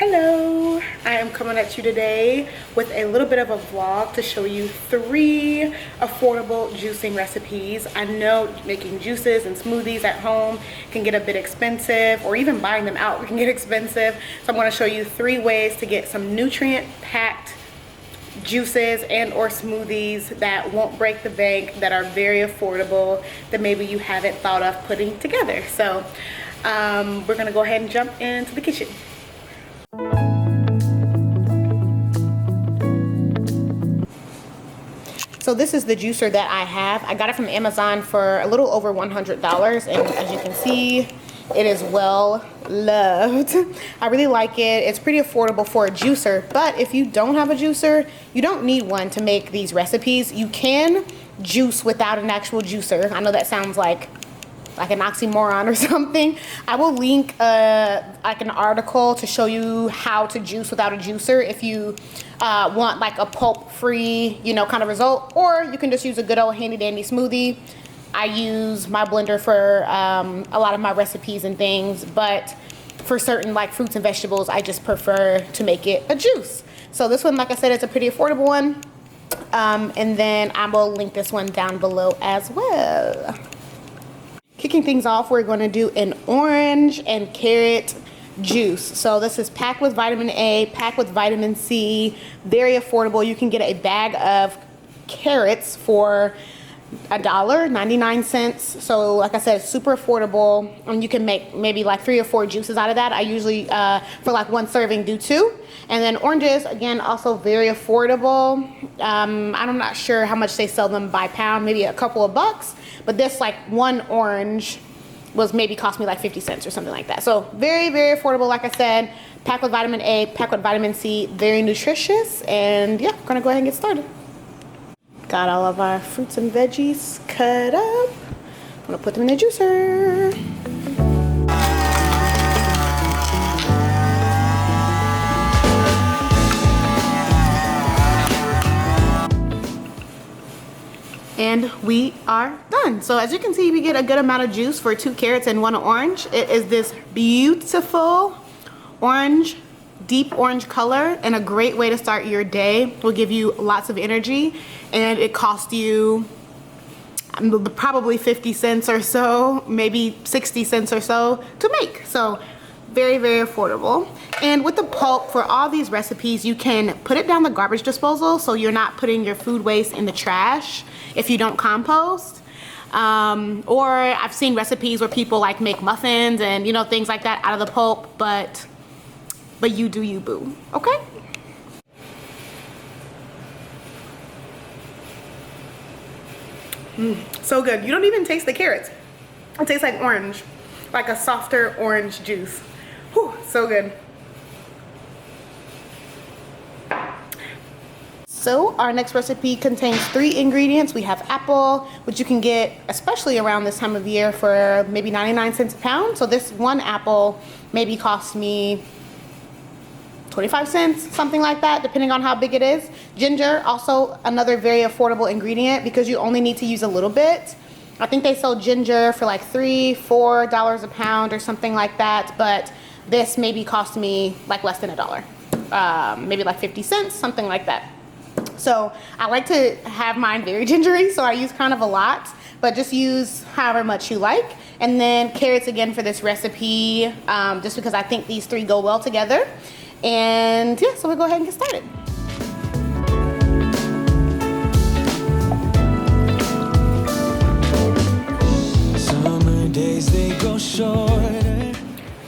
Hello, I am coming at you today with a little bit of a vlog to show you 3 affordable juicing recipes. I know making juices and smoothies at home can get a bit expensive, or even buying them out can get expensive. So I'm going to show you 3 ways to get some nutrient-packed juices and or smoothies that won't break the bank, that are very affordable, that maybe you haven't thought of putting together. So we're going to go ahead and jump into the kitchen. So this is the juicer that I have. I got it from Amazon for a little over $100, and as you can see, it is well loved. I really like it. It's pretty affordable for a juicer, but if you don't have a juicer, you don't need one to make these recipes. You can juice without an actual juicer. I know that sounds like an oxymoron or something. I will link like an article to show you how to juice without a juicer if you want like a pulp-free, kind of result, or you can just use a good old handy-dandy smoothie. I use my blender for a lot of my recipes and things, but for certain like fruits and vegetables, I just prefer to make it a juice. So this one, like I said, it's a pretty affordable one. And then I will link this one down below as well. Kicking things off, we're going to do an orange and carrot juice. So this is packed with vitamin A, packed with vitamin C, very affordable. You can get a bag of carrots for $1.99. So like I said, it's super affordable, and you can make maybe like 3 or 4 juices out of that. I usually for like 1 serving do 2. And then oranges, again, also very affordable. I'm not sure how much they sell them by pound, maybe a couple of bucks, but this like 1 orange was maybe cost me like 50 cents or something like that. So very, very affordable. Like I said, packed with vitamin A, packed with vitamin C, very nutritious. And yeah, I'm gonna go ahead and get started. Got all of our fruits and veggies cut up. I'm gonna put them in the juicer. And we are done. So as you can see, we get a good amount of juice for 2 carrots and 1 orange. It is this beautiful orange, deep orange color, and a great way to start your day. Will give you lots of energy, and it costs you probably 50 cents or so, maybe 60 cents or so to make. So very, very affordable. And with the pulp for all these recipes, you can put it down the garbage disposal, so you're not putting your food waste in the trash if you don't compost. Or I've seen recipes where people like make muffins and things like that out of the pulp, but you do you, boo. Okay? So good. You don't even taste the carrots. It tastes like orange, like a softer orange juice. Whew, so good. So our next recipe contains 3 ingredients. We have apple, which you can get especially around this time of year for maybe 99 cents a pound. So this 1 apple maybe cost me 25 cents, something like that, depending on how big it is. Ginger, also another very affordable ingredient because you only need to use a little bit. I think they sell ginger for like $3-4 a pound or something like that, but this maybe cost me like less than $1, maybe like 50 cents, something like that. So I like to have mine very gingery, so I use kind of a lot, but just use however much you like. And then carrots again for this recipe, just because I think these 3 go well together. And yeah, so we'll go ahead and get started. Summer days, they go shorter.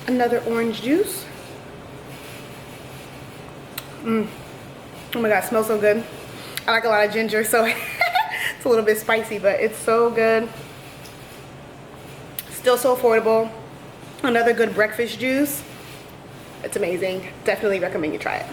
Another orange juice. Oh my god, it smells so good. I like a lot of ginger, so it's a little bit spicy, but it's so good. Still so affordable. Another good breakfast juice. It's amazing. Definitely recommend you try it.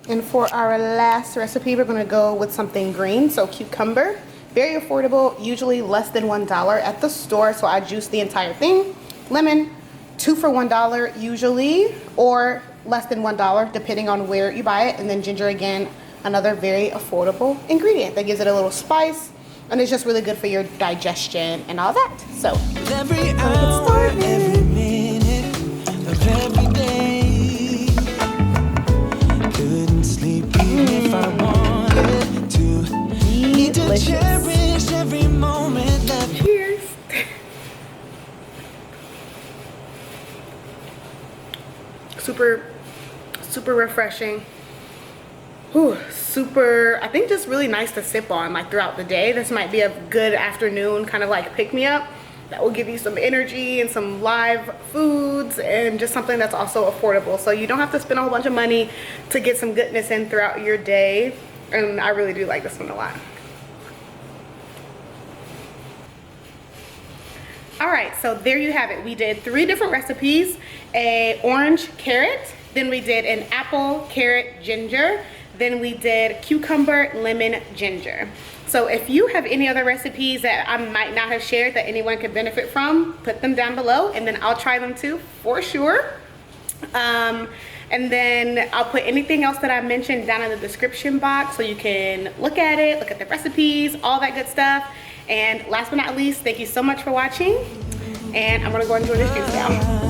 And for our last recipe, we're gonna go with something green, so cucumber. Very affordable, usually less than $1 at the store, so I juice the entire thing. Lemon, 2 for $1 usually, or less than $1 depending on where you buy it. And then ginger, again, another very affordable ingredient that gives it a little spice, and it's just really good for your digestion and all that. So every hour, every minute, super refreshing. Whew, super, I think just really nice to sip on like throughout the day. This might be a good afternoon kind of like pick-me-up that will give you some energy and some live foods, and just something that's also affordable. So you don't have to spend a whole bunch of money to get some goodness in throughout your day. And I really do like this one a lot. All right, so there you have it. We did 3 different recipes: a orange carrot, then we did an apple carrot ginger, then we did cucumber lemon ginger. So if you have any other recipes that I might not have shared that anyone could benefit from, put them down below and then I'll try them too for sure. And then I'll put anything else that I mentioned down in the description box so you can look at it, look at the recipes, all that good stuff. And last but not least, thank you so much for watching, and I'm gonna go enjoy this juice now.